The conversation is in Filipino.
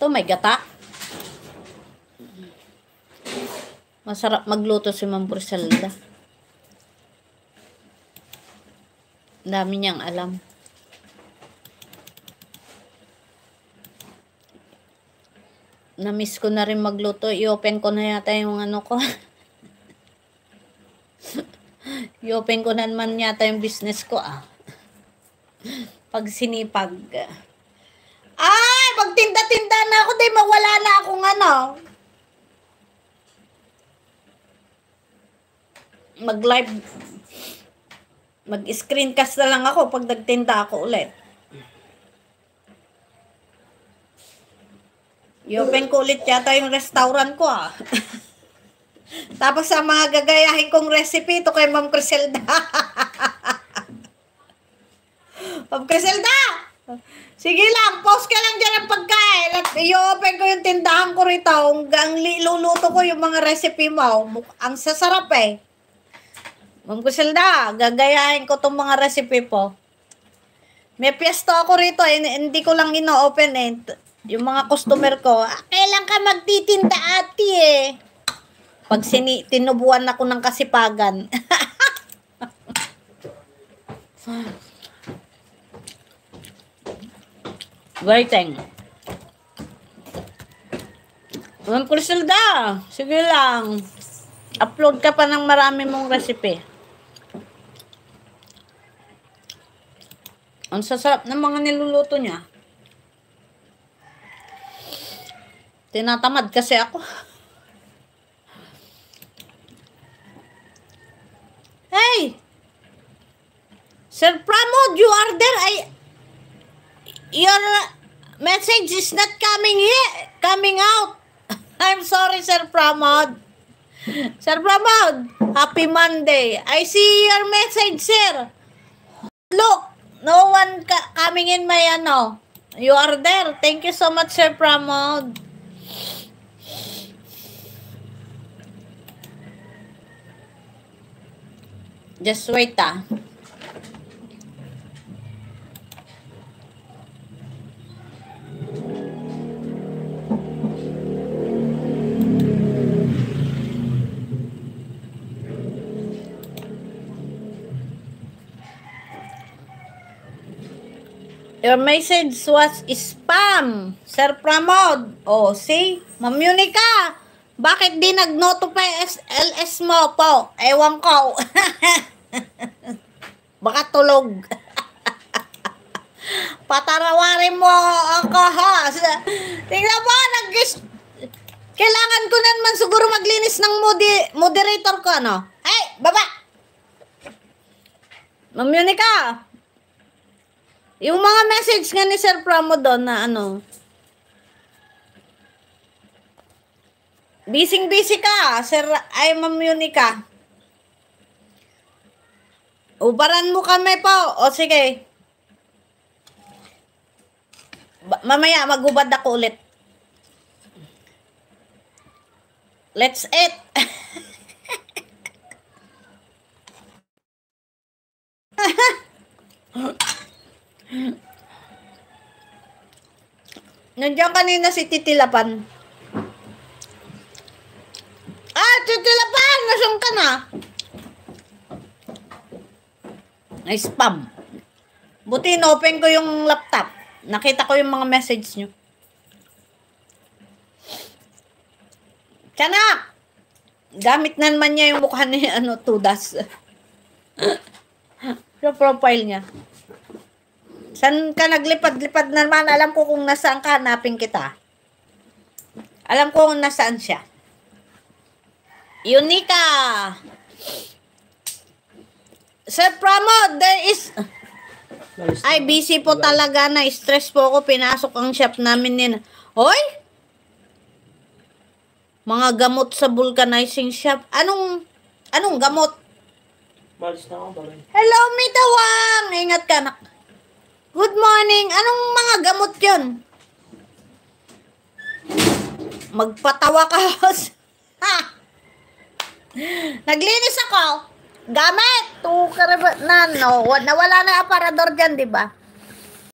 Ito, may gata. Masarap magluto si Ma'am Griselda. Dami niyang alam. Na-miss ko na rin magluto. I-open ko na yata yung ano ko. I-open ko na naman yata yung business ko Pag sinipag. Ay! Magtinda-tinda na ako. Di mawala na akong ano. Mag-live. Mag-screencast na lang ako pag nagtinda ako ulit. I-open ko ulit yata yung restaurant ko Tapos sa mga gagayahin kong recipe, ito kay Ma'am Griselda. Ma'am Griselda! Sige lang, post ka lang dyan ang pagkain. At i-open ko yung tindahan ko rito. Hanggang luluto ko yung mga recipe mo. Ang sasarap Ma'am Griselda, gagayahin ko itong mga recipe po. May piesto ako rito hindi ko lang ino-open Yung mga customer ko, kailan ka magtitinda ate Pag tinubuan ako ng kasipagan. Waiting. Ma'am Griselda, sige lang. Upload ka pa ng marami mong recipe. Ang sasarap ng mga niluluto niya. Tinatamad kasi ako. Hey! Sir Pramod, you are there. Your message is not coming out. I'm sorry, Sir Pramod. Sir Pramod, happy Monday. I see your message, sir. Look, no one coming in my You are there. Thank you so much, Sir Pramod. Just wait Your message was spam, Sir Pramod. Oh, see? Ma'am Yunica, bakit di nag-notify LS mo po? Ewan ko. Baka tulog. Patarawarin mo ako, ha? Tingnan mo, kailangan ko na naman siguro maglinis ng moderator ko, Hey, baba! Ma'am Yunica, yung mga message nga ni Sir Pramod doon na busy ka, Sir, Ma'am Yunica. Ubaran mo kami po. O sige. Mamaya magubad ako ulit. Let's eat. Nandiyan kanina si Titilapan. Titilapan! Nasaan ka na? Ay, spam. Buti in-open ko yung laptop. Nakita ko yung mga message nyo. Tiyanak! Gamit na naman niya yung mukha ni Tudas. Sa profile niya. Saan ka naglipad-lipad na naman? Alam ko kung nasaan ka, hanapin kita. Alam ko kung nasaan siya. Yunica! Sir Pramod, there is... Ay, busy po talaga na. Stress po ako. Pinasok ang shop namin Hoy! Mga gamot sa vulcanizing shop. Anong gamot? Hello, Mitawang! Ingat ka, anak. Good morning. Anong mga gamot yun? Magpatawa ka. Naglinis ako. Gamit. Nawala na aparador dyan, di ba?